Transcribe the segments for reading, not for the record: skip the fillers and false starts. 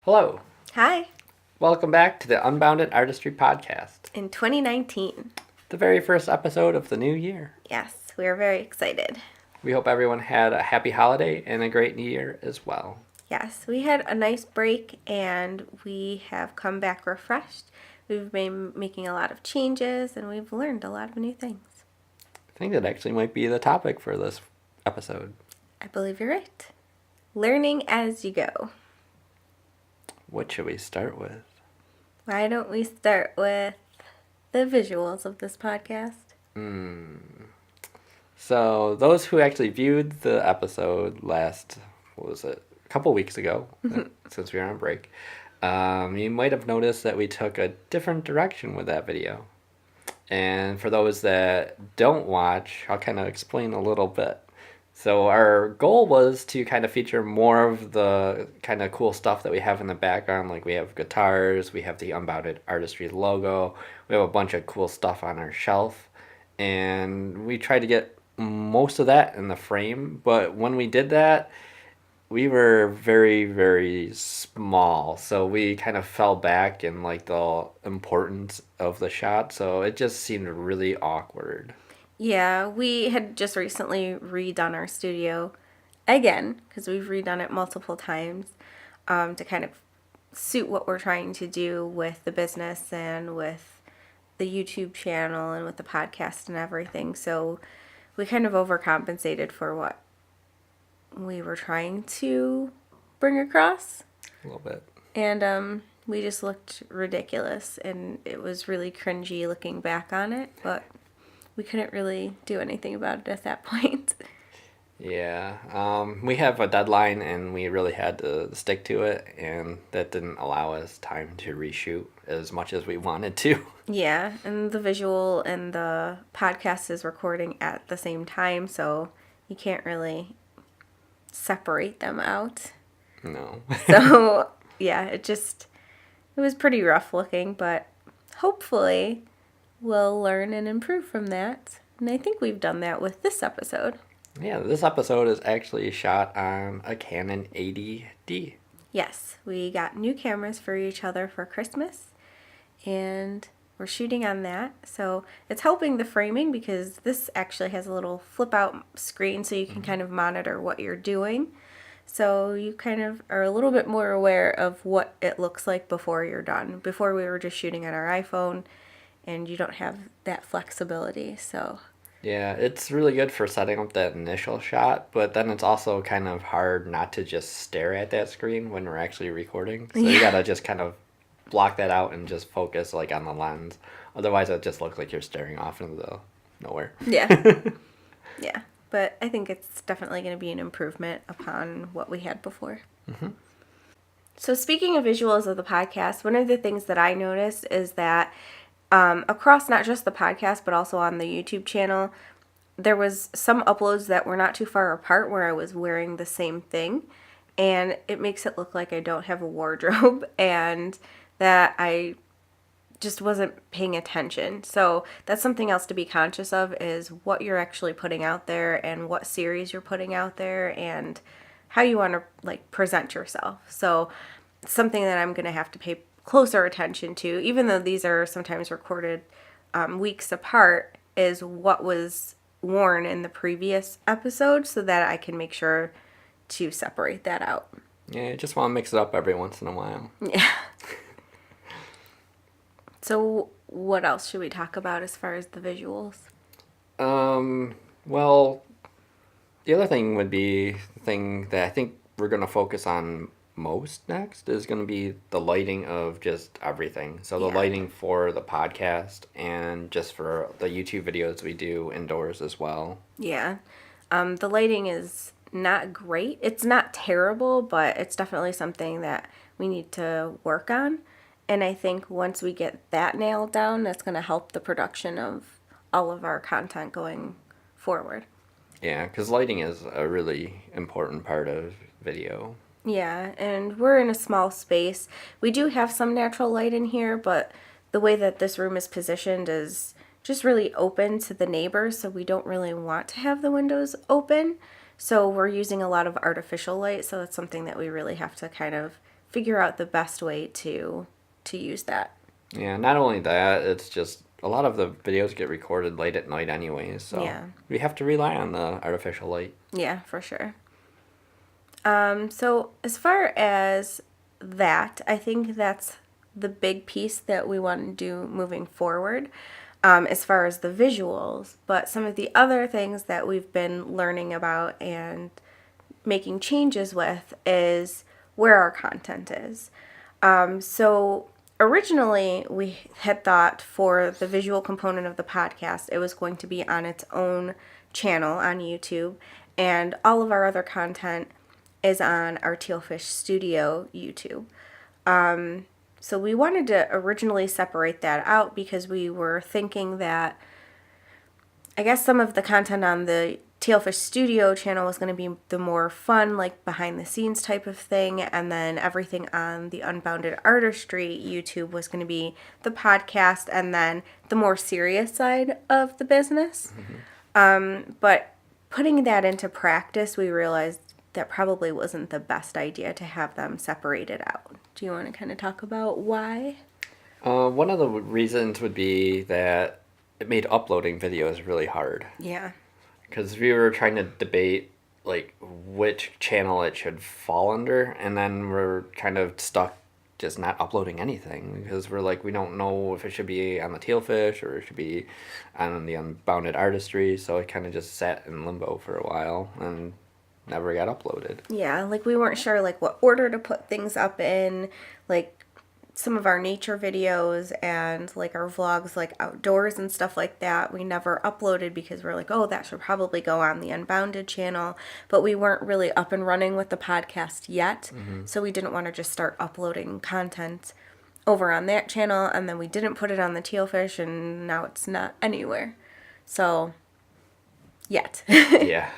Hello. Hi. Welcome back to the Unbounded Artistry podcast, In 2019. the very first episode of the new year. Yes, we are very excited. We hope everyone had a happy holiday and a great new year as well. Yes, we had a nice break and we have come back refreshed. We've been making a lot of changes and we've learned a lot of new things. I think that actually might be the topic for this episode. I believe you're right. Learning as you go. What should we start with? Why don't we start with the visuals of this podcast? So those who actually viewed the episode a couple weeks ago, since we were on break, you might have noticed that we took a different direction with that video. And for those that don't watch, I'll kind of explain a little bit. So our goal was to kind of feature more of the kind of cool stuff that we have in the background. Like we have guitars, we have the Unbounded Artistry logo, we have a bunch of cool stuff on our shelf. And we tried to get most of that in the frame. But when we did that, we were very, very small. So we kind of fell back in like the importance of the shot. So it just seemed really awkward. Yeah, we had just recently redone our studio again, because we've redone it multiple times, to kind of suit what we're trying to do with the business and with the YouTube channel and with the podcast and everything. So we kind of overcompensated for what we were trying to bring across. A little bit. And we just looked ridiculous, and it was really cringy looking back on it, but we couldn't really do anything about it at that point. Yeah, we have a deadline and we really had to stick to it, and that didn't allow us time to reshoot as much as we wanted to. Yeah, and the visual and the podcast is recording at the same time, so you can't really separate them out. No. So, yeah, it was pretty rough looking, but hopefully we'll learn and improve from that. And I think we've done that with this episode. Yeah, this episode is actually shot on a Canon 80D. Yes, we got new cameras for each other for Christmas, and we're shooting on that. So it's helping the framing because this actually has a little flip out screen so you can kind of monitor what you're doing. So you kind of are a little bit more aware of what it looks like before you're done. Before we were just shooting on our iPhone, and you don't have that flexibility, so. Yeah, it's really good for setting up that initial shot, but then it's also kind of hard not to just stare at that screen when we're actually recording. So you gotta just kind of block that out and just focus like on the lens. Otherwise it just looks like you're staring off into the nowhere. Yeah. Yeah, but I think it's definitely going to be an improvement upon what we had before. Mm-hmm. So speaking of visuals of the podcast, one of the things that I noticed is that across not just the podcast, but also on the YouTube channel, there was some uploads that were not too far apart where I was wearing the same thing, and it makes it look like I don't have a wardrobe and that I just wasn't paying attention. So that's something else to be conscious of, is what you're actually putting out there and what series you're putting out there and how you want to like present yourself. So something that I'm going to have to pay closer attention to, even though these are sometimes recorded weeks apart, is what was worn in the previous episode so that I can make sure to separate that out. Yeah, you just want to mix it up every once in a while. Yeah. So what else should we talk about as far as the visuals? Well, the other thing would be the thing that I think we're going to focus on most next is going to be the lighting of just everything. So the lighting for the podcast and just for the YouTube videos we do indoors as well. Yeah. The lighting is not great. It's not terrible, but it's definitely something that we need to work on. And I think once we get that nailed down, that's going to help the production of all of our content going forward. Yeah, because lighting is a really important part of video. Yeah, and we're in a small space. We do have some natural light in here, but the way that this room is positioned is just really open to the neighbors, so we don't really want to have the windows open. So we're using a lot of artificial light, so that's something that we really have to kind of figure out the best way to use that. Yeah, not only that, it's just a lot of the videos get recorded late at night anyways, so Yeah. we have to rely on the artificial light. Yeah, for sure. So as far as that, I think that's the big piece that we want to do moving forward, as far as the visuals. But some of the other things that we've been learning about and making changes with is where our content is. So originally we had thought for the visual component of the podcast, it was going to be on its own channel on YouTube, and all of our other content is on our Tealfish Studio YouTube. So we wanted to originally separate that out because we were thinking that I guess some of the content on the Tealfish Studio channel was going to be the more fun, like behind the scenes type of thing, and then everything on the Unbounded Artistry YouTube was going to be the podcast and then the more serious side of the business. But putting that into practice, we realized that probably wasn't the best idea to have them separated out. Do you want to kind of talk about why? One of the reasons would be that it made uploading videos really hard. Yeah. Because we were trying to debate, like, which channel it should fall under, and then we're kind of stuck just not uploading anything, because we're like, we don't know if it should be on the Tealfish or it should be on the Unbounded Artistry, so it kind of just sat in limbo for a while and never got uploaded. Yeah, like we weren't sure like what order to put things up in, like some of our nature videos and like our vlogs like outdoors and stuff like that we never uploaded because we're like, oh, that should probably go on the Unbounded channel, but we weren't really up and running with the podcast yet. So we didn't want to just start uploading content over on that channel, and then we didn't put it on the Tealfish, and now it's not anywhere. So yet. Yeah.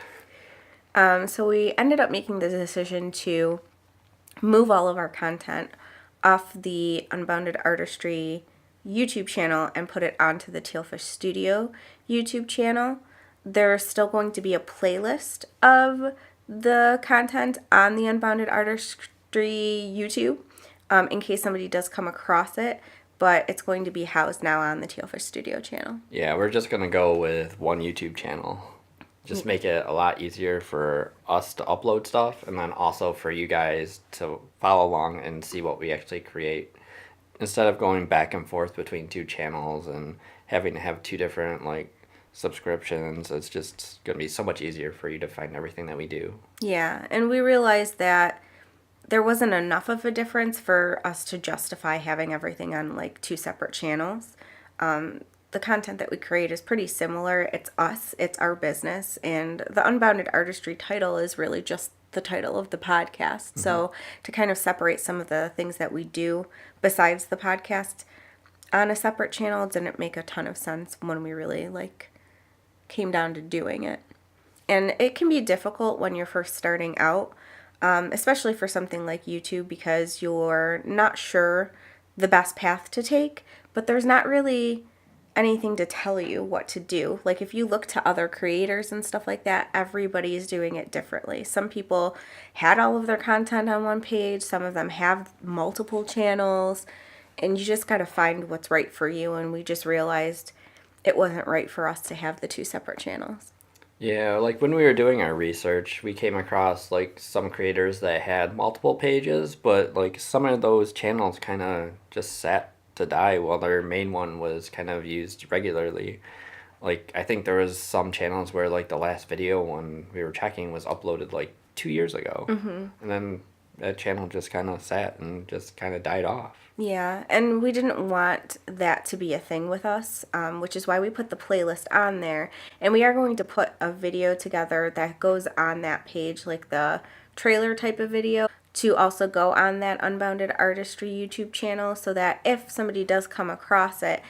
So we ended up making the decision to move all of our content off the Unbounded Artistry YouTube channel and put it onto the Tealfish Studio YouTube channel. There's still going to be a playlist of the content on the Unbounded Artistry YouTube in case somebody does come across it, but it's going to be housed now on the Tealfish Studio channel. Yeah, we're just going to go with one YouTube channel. Just make it a lot easier for us to upload stuff, and then also for you guys to follow along and see what we actually create. Instead of going back and forth between two channels and having to have two different like subscriptions, it's just going to be so much easier for you to find everything that we do. Yeah, and we realized that there wasn't enough of a difference for us to justify having everything on like two separate channels. The content that we create is pretty similar. It's us, it's our business, and the Unbounded Artistry title is really just the title of the podcast. So to kind of separate some of the things that we do besides the podcast on a separate channel didn't make a ton of sense when we really like came down to doing it. And it can be difficult when you're first starting out, especially for something like YouTube, because you're not sure the best path to take, but there's not really anything to tell you what to do. Like if you look to other creators and stuff like that, everybody's doing it differently. Some people had all of their content on one page, some of them have multiple channels, and you just got to find what's right for you. And we just realized it wasn't right for us to have the two separate channels. Yeah, like when we were doing our research, we came across like some creators that had multiple pages, but like some of those channels kind of just sat to die while their main one was kind of used regularly. Like I think there was some channels where like the last video when we were checking was uploaded like 2 years ago, and then that channel just kind of sat and just kind of died off. Yeah, and we didn't want that to be a thing with us, which is why we put the playlist on there. And we are going to put a video together that goes on that page, like the trailer type of video, to also go on that Unbounded Artistry YouTube channel, so that if somebody does come across it,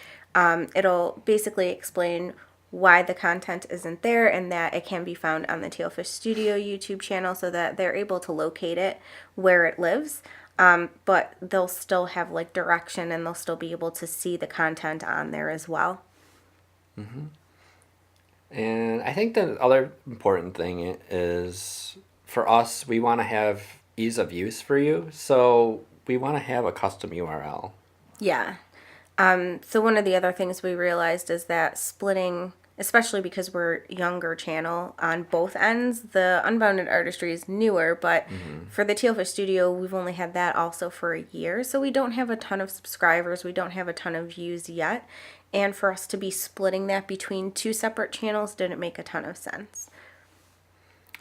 it'll basically explain why the content isn't there and that it can be found on the Tealfish Studio YouTube channel, so that they're able to locate it where it lives. But they'll still have like direction, and they'll still be able to see the content on there as well. And I think the other important thing is for us, we want to have ease of use for you. So we want to have a custom URL. Yeah. So one of the other things we realized is that splitting, especially because we're younger channel on both ends, the Unbounded Artistry is newer, but for the Tealfish Studio, we've only had that also for a year. So we don't have a ton of subscribers. We don't have a ton of views yet. And for us to be splitting that between two separate channels didn't make a ton of sense.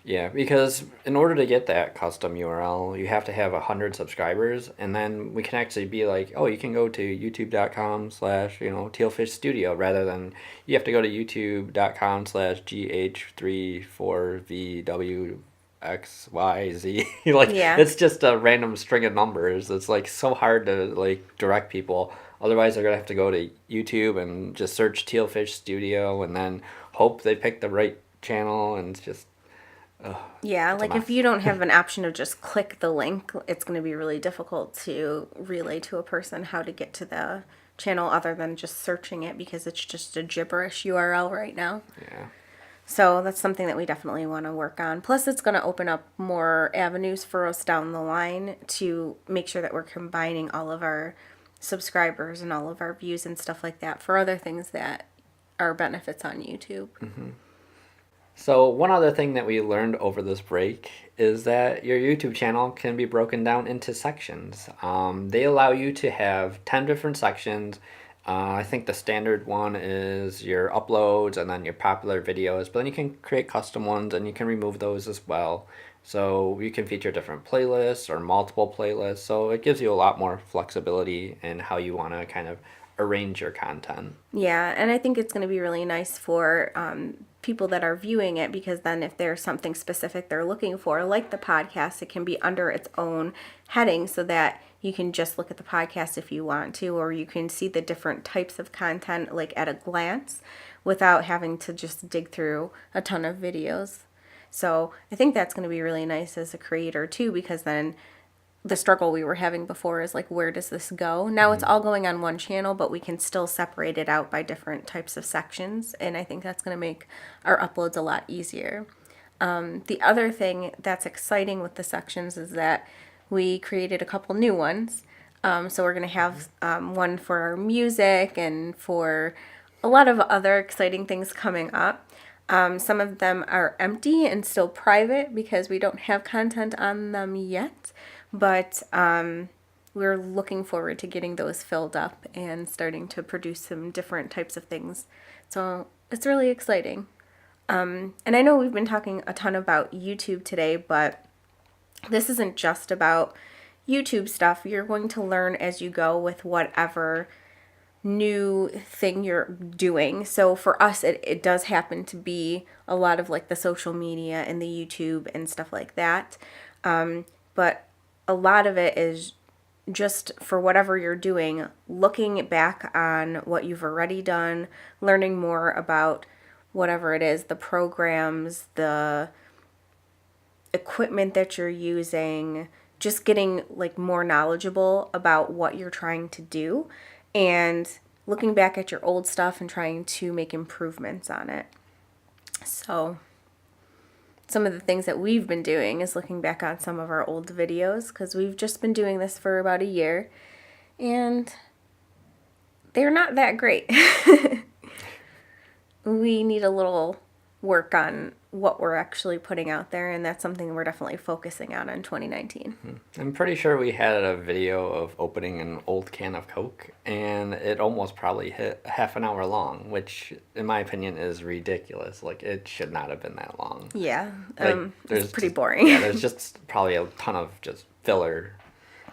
Yeah, because in order to get that custom URL, you have to have 100 subscribers, and then we can actually be like, oh, you can go to youtube.com/Tealfish Studio, rather than you have to go to youtube.com/GH34VWXYZ. Like, Yeah. it's just a random string of numbers. It's like so hard to like direct people. Otherwise, they're gonna have to go to YouTube and just search Tealfish Studio, and then hope they pick the right channel, and it's just. Yeah, like if you don't have an option to just click the link, it's going to be really difficult to relay to a person how to get to the channel other than just searching it, because it's just a gibberish URL right now. Yeah. So that's something that we definitely want to work on. Plus, it's going to open up more avenues for us down the line to make sure that we're combining all of our subscribers and all of our views and stuff like that for other things that are benefits on YouTube. So one other thing that we learned over this break is that your YouTube channel can be broken down into sections. They allow you to have 10 different sections. I think the standard one is your uploads and then your popular videos, but then you can create custom ones and you can remove those as well. So you can feature different playlists or multiple playlists. So it gives you a lot more flexibility in how you want to kind of arrange your content. Yeah, and I think it's going to be really nice for people that are viewing it, because then if there's something specific they're looking for, like the podcast, it can be under its own heading so that you can just look at the podcast if you want to, or you can see the different types of content like at a glance without having to just dig through a ton of videos. So I think that's going to be really nice as a creator too, because then the struggle we were having before is like, where does this go? Now it's all going on one channel, but we can still separate it out by different types of sections. And I think that's going to make our uploads a lot easier. The other thing that's exciting with the sections is that we created a couple new ones. So we're going to have one for our music and for a lot of other exciting things coming up. Some of them are empty and still private because we don't have content on them yet. But we're looking forward to getting those filled up and starting to produce some different types of things. So it's really exciting. And I know we've been talking a ton about YouTube today, but this isn't just about YouTube stuff. You're going to learn as you go with whatever new thing you're doing. So for us, it does happen to be a lot of like the social media and the YouTube and stuff like that. But a lot of it is just for whatever you're doing, looking back on what you've already done, learning more about whatever it is, the programs, the equipment that you're using, just getting like more knowledgeable about what you're trying to do and looking back at your old stuff and trying to make improvements on it. So some of the things that we've been doing is looking back on some of our old videos, because we've just been doing this for about a year and they're not that great. We need a little work on what we're actually putting out there, and that's something we're definitely focusing on in 2019. I'm pretty sure we had a video of opening an old can of Coke, and it almost probably hit half an hour long, which, in my opinion, is ridiculous. Like, it should not have been that long. Yeah, Like, it's pretty boring. Yeah, there's just probably a ton of just filler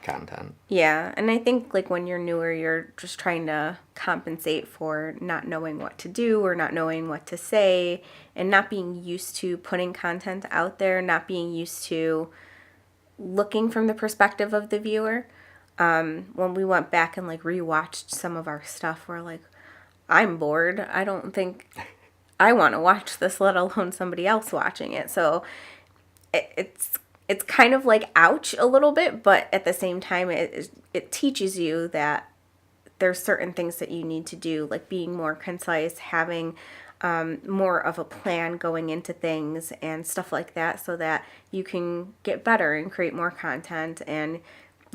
content. Yeah, and I think like when you're newer, you're just trying to compensate for not knowing what to do or not knowing what to say and not being used to putting content out there, not being used to looking from the perspective of the viewer. When we went back and like rewatched some of our stuff, we're like, I'm bored. I don't think I want to watch this, let alone somebody else watching it. So it's kind of like ouch a little bit, but at the same time, it teaches you that there's certain things that you need to do, like being more concise, having more of a plan going into things and stuff like that, so that you can get better and create more content and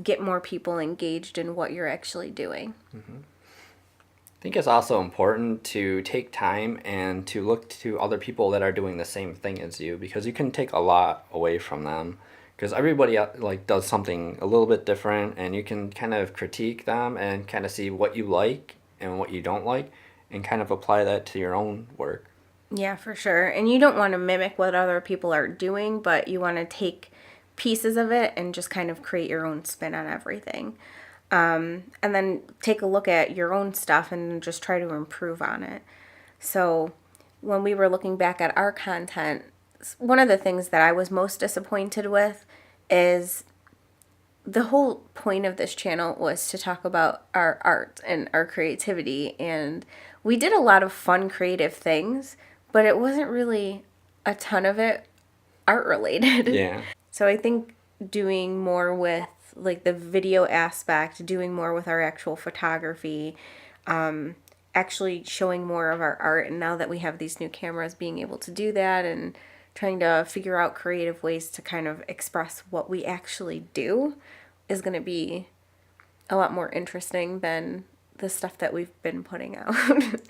get more people engaged in what you're actually doing. I think it's also important to take time and to look to other people that are doing the same thing as you, because you can take a lot away from them, because everybody like does something a little bit different, and you can kind of critique them and kind of see what you like and what you don't like and kind of apply that to your own work. Yeah, for sure. And you don't want to mimic what other people are doing, but you want to take pieces of it and just kind of create your own spin on everything. And then take a look at your own stuff and just try to improve on it. So when we were looking back at our content, one of the things that I was most disappointed with is the whole point of this channel was to talk about our art and our creativity. And we did a lot of fun, creative things, but it wasn't really a ton of it art related. Yeah. So I think doing more with like the video aspect, doing more with our actual photography, actually showing more of our art. And now that we have these new cameras, being able to do that and trying to figure out creative ways to kind of express what we actually do is going to be a lot more interesting than the stuff that we've been putting out.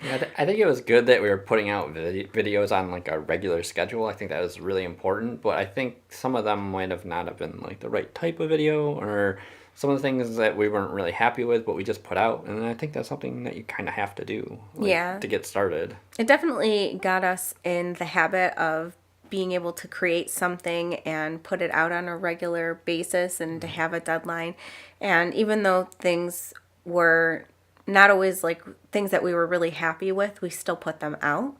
Yeah, I think it was good that we were putting out videos on like a regular schedule. I think that was really important, but I think some of them might have not have been like the right type of video, or some of the things that we weren't really happy with, but we just put out. And I think that's something that you kind of have to do, like, Yeah. to get started. It definitely got us in the habit of being able to create something and put it out on a regular basis and to have a deadline. And even though things were not always like things that we were really happy with, we still put them out.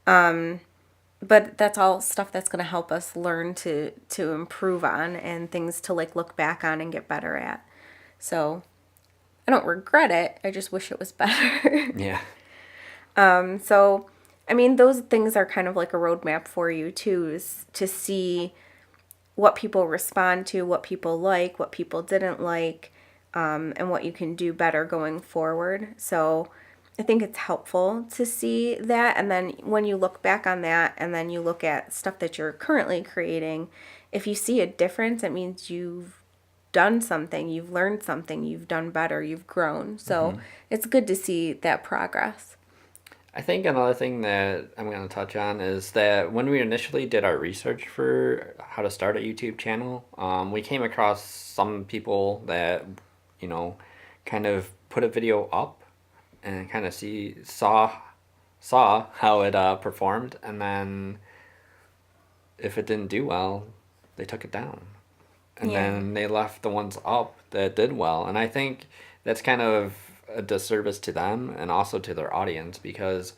But that's all stuff that's going to help us learn to improve on, and things to like look back on and get better at. So I don't regret it. I just wish it was better. Yeah. So, I mean, those things are kind of like a roadmap for you too, is to see what people respond to, what people like, what people didn't like, and what you can do better going forward. So I think it's helpful to see that. And then when you look back on that and then you look at stuff that you're currently creating, if you see a difference, it means you've done something, you've learned something, you've done better, you've grown. So it's good to see that progress. I think another thing that I'm going to touch on is that when we initially did our research for how to start a YouTube channel, we came across some people that, you know, kind of put a video up and kind of saw how it performed, and then if it didn't do well, they took it down. And then they left the ones up that did well. And I think that's kind of a disservice to them and also to their audience, because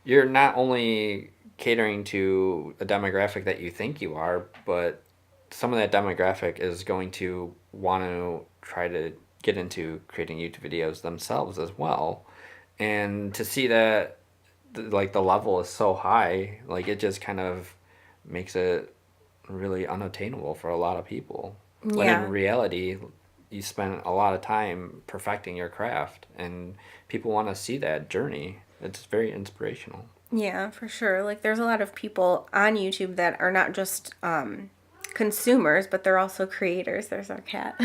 you're not only catering to a demographic that you think you are, but some of that demographic is going to want to try to get into creating YouTube videos themselves as well. And to see that like the level is so high, like it just kind of makes it really unattainable for a lot of people. When in reality, you spend a lot of time perfecting your craft, and people want to see that journey. It's very inspirational. Yeah, for sure. Like there's a lot of people on YouTube that are not just consumers, but they're also creators. There's our cat.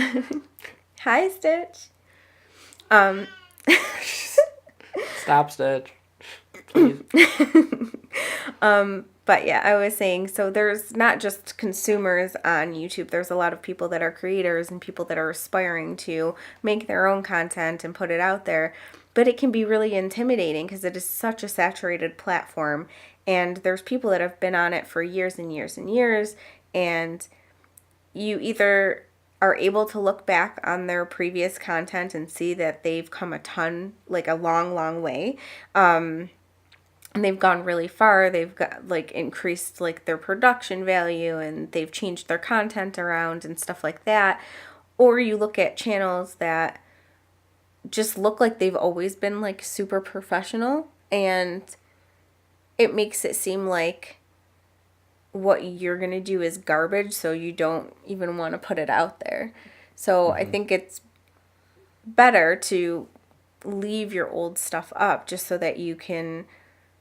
Hi, Stitch. Stop, Stitch. Please. But yeah, I was saying, so there's not just consumers on YouTube. There's a lot of people that are creators and people that are aspiring to make their own content and put it out there. But it can be really intimidating because it is such a saturated platform. And there's people that have been on it for years and years and years. And you either are able to look back on their previous content and see that they've come a ton, like a long, long way. And they've gone really far. They've got like increased like their production value, and they've changed their content around and stuff like that. Or you look at channels that just look like they've always been like super professional, and it makes it seem like what you're going to do is garbage, so you don't even want to put it out there. So I think it's better to leave your old stuff up just so that you can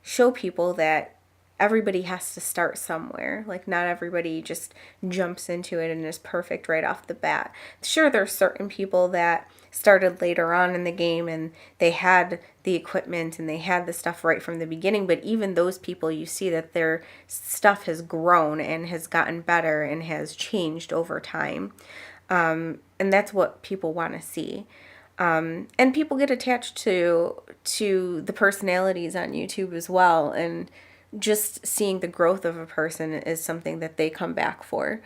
show people that everybody has to start somewhere. Like, not everybody just jumps into it and is perfect right off the bat. Sure, there's certain people that started later on in the game and they had the equipment and they had the stuff right from the beginning, but even those people, you see that their stuff has grown and has gotten better and has changed over time. And that's what people want to see. And people get attached to the personalities on YouTube as well, and just seeing the growth of a person is something that they come back for.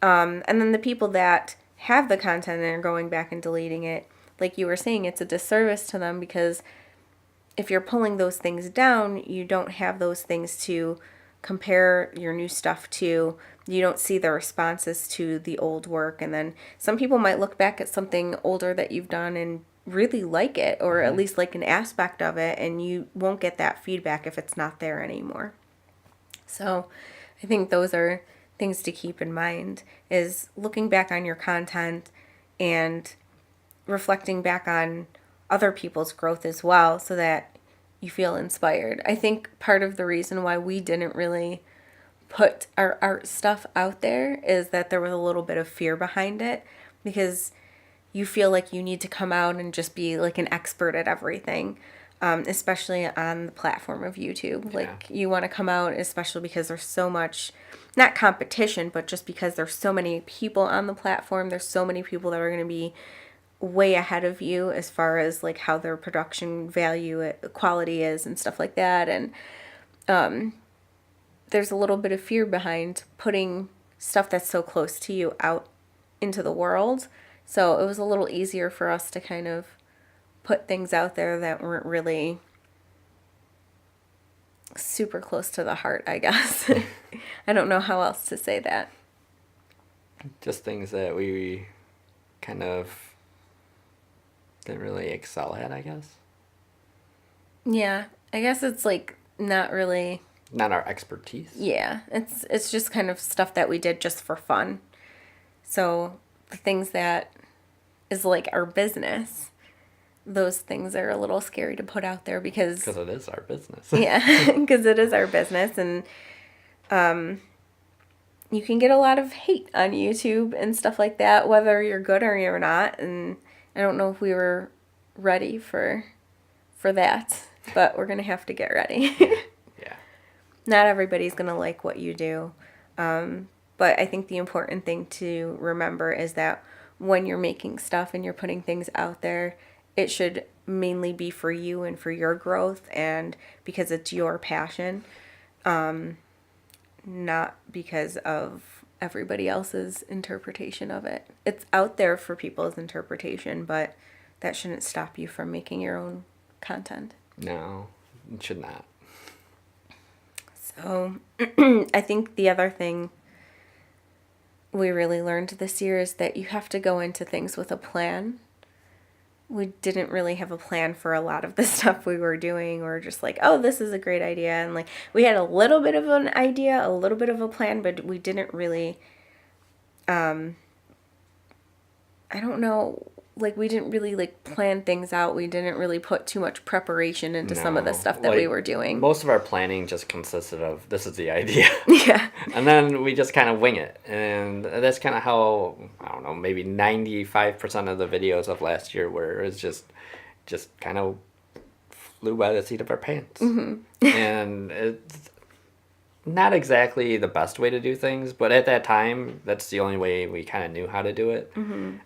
And then the people that have the content and are going back and deleting it, like you were saying, it's a disservice to them, because if you're pulling those things down, you don't have those things to compare your new stuff to. You don't see the responses to the old work. And then some people might look back at something older that you've done and really like it, or at least like an aspect of it, and you won't get that feedback if it's not there anymore. So I think those are things to keep in mind, is looking back on your content and reflecting back on other people's growth as well, so that you feel inspired. I think part of the reason why we didn't really put our art stuff out there is that there was a little bit of fear behind it, because you feel like you need to come out and just be like an expert at everything, especially on the platform of YouTube. Yeah. Like, you want to come out, especially because there's so much, not competition, but just because there's so many people on the platform. There's so many people that are going to be way ahead of you as far as like how their production value quality is and stuff like that. And there's a little bit of fear behind putting stuff that's so close to you out into the world. So it was a little easier for us to kind of put things out there that weren't really super close to the heart, I guess. I don't know how else to say that. Just things that we kind of didn't really excel at, I guess. Yeah, I guess it's like not really... Not our expertise. Yeah, it's just kind of stuff that we did just for fun. So the things that is like our business, those things are a little scary to put out there, because it is our business. Yeah, because it is our business, and you can get a lot of hate on YouTube and stuff like that, whether you're good or you're not. And I don't know if we were ready for that, but we're gonna have to get ready. Yeah. Not everybody's gonna like what you do, but I think the important thing to remember is that when you're making stuff and you're putting things out there, it should mainly be for you and for your growth, and because it's your passion, not because of everybody else's interpretation of it. It's out there for people's interpretation, but that shouldn't stop you from making your own content. No, it should not. So I think the other thing we really learned this year is that you have to go into things with a plan. We didn't really have a plan for a lot of the stuff we were doing. Or just like, oh, this is a great idea. And like, we had a little bit of an idea, a little bit of a plan, but we didn't really, I don't know, like, we didn't really like plan things out. We didn't really put too much preparation into some of the stuff that we were doing. Most of our planning just consisted of, this is the idea. Yeah. And then we just kind of wing it. And that's kind of how, I don't know, maybe 95% of the videos of last year were. It's just kind of flew by the seat of our pants. Mm-hmm. And it's not exactly the best way to do things, but at that time, that's the only way we kind of knew how to do it. Mm-hmm.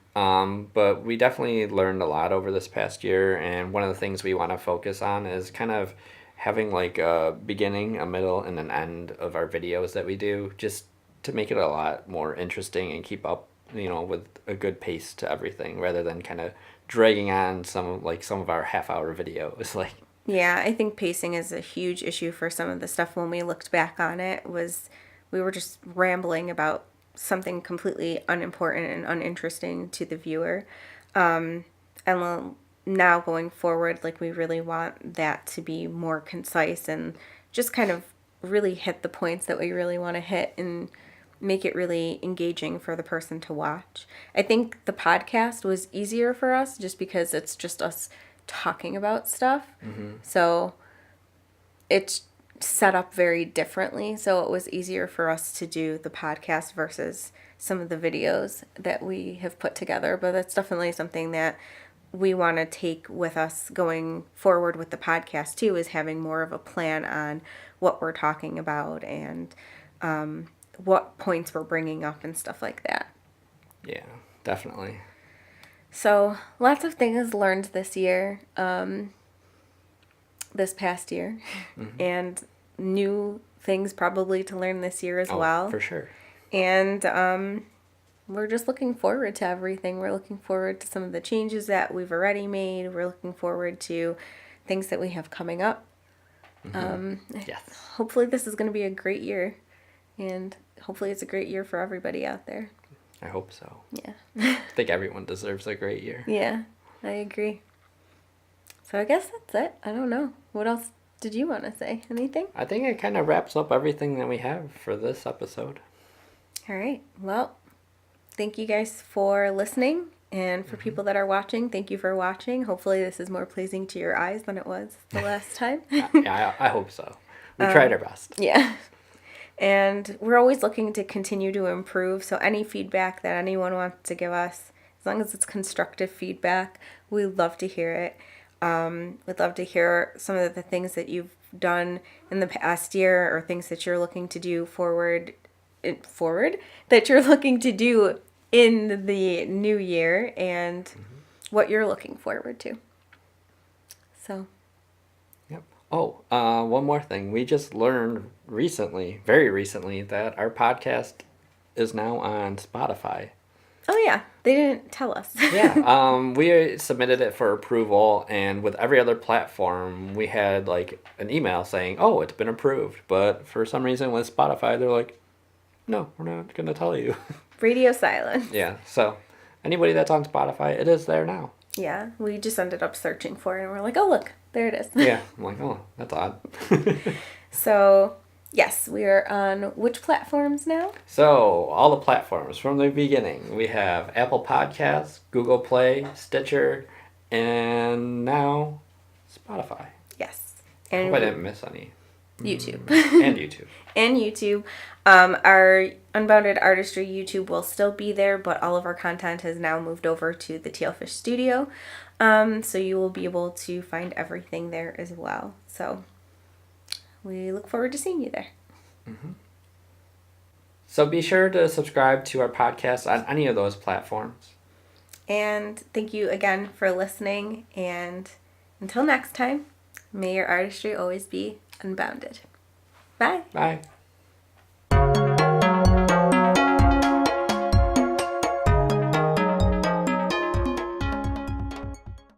But we definitely learned a lot over this past year, and one of the things we want to focus on is kind of having like a beginning, a middle, and an end of our videos that we do, just to make it a lot more interesting and keep up, with a good pace to everything, rather than kind of dragging on some of our half-hour videos. Like, yeah, I think pacing is a huge issue for some of the stuff. When we looked back on it, we were just rambling about something completely unimportant and uninteresting to the viewer. And now going forward, like, we really want that to be more concise and just kind of really hit the points that we really want to hit and make it really engaging for the person to watch. I think the podcast was easier for us just because it's just us talking about stuff. Mm-hmm. So it's set up very differently, so it was easier for us to do the podcast versus some of the videos that we have put together. But that's definitely something that we want to take with us going forward with the podcast too, is having more of a plan on what we're talking about and what points we're bringing up and stuff like that. Yeah, definitely. So lots of things learned this year, this past year, and new things probably to learn this year as well. For sure. And we're just looking forward to everything. We're looking forward to some of the changes that we've already made. We're looking forward to things that we have coming up. Yes. Hopefully this is going to be a great year, and hopefully it's a great year for everybody out there. I hope so. Yeah. I think everyone deserves a great year. Yeah, I agree. So I guess that's it. I don't know. What else did you want to say? Anything? I think it kind of wraps up everything that we have for this episode. All right. Well, thank you guys for listening. And for people that are watching, thank you for watching. Hopefully this is more pleasing to your eyes than it was the last time. Yeah, I hope so. We tried our best. Yeah. And we're always looking to continue to improve. So any feedback that anyone wants to give us, as long as it's constructive feedback, we'd love to hear it. We'd love to hear some of the things that you've done in the past year, or things that you're looking to do that you're looking to do in the new year, and what you're looking forward to. So. Yep. Oh, one more thing. We just learned recently, very recently, that our podcast is now on Spotify. Oh yeah, they didn't tell us. Yeah, we submitted it for approval, and with every other platform, we had like an email saying, "Oh, it's been approved." But for some reason, with Spotify, they're like, "No, we're not gonna tell you." Radio silence. Yeah. So, anybody that's on Spotify, it is there now. Yeah, we just ended up searching for it, and we're like, "Oh look, there it is." Yeah, I'm like, "Oh, that's odd." So. Yes, we are on which platforms now? So, all the platforms from the beginning. We have Apple Podcasts, Google Play, Stitcher, and now Spotify. Yes. I hope I didn't miss any. YouTube. And YouTube. And YouTube. Our Unbounded Artistry YouTube will still be there, but all of our content has now moved over to the Tealfish Studio. So you will be able to find everything there as well. So we look forward to seeing you there. So be sure to subscribe to our podcast on any of those platforms. And thank you again for listening. And until next time, may your artistry always be unbounded. Bye. Bye.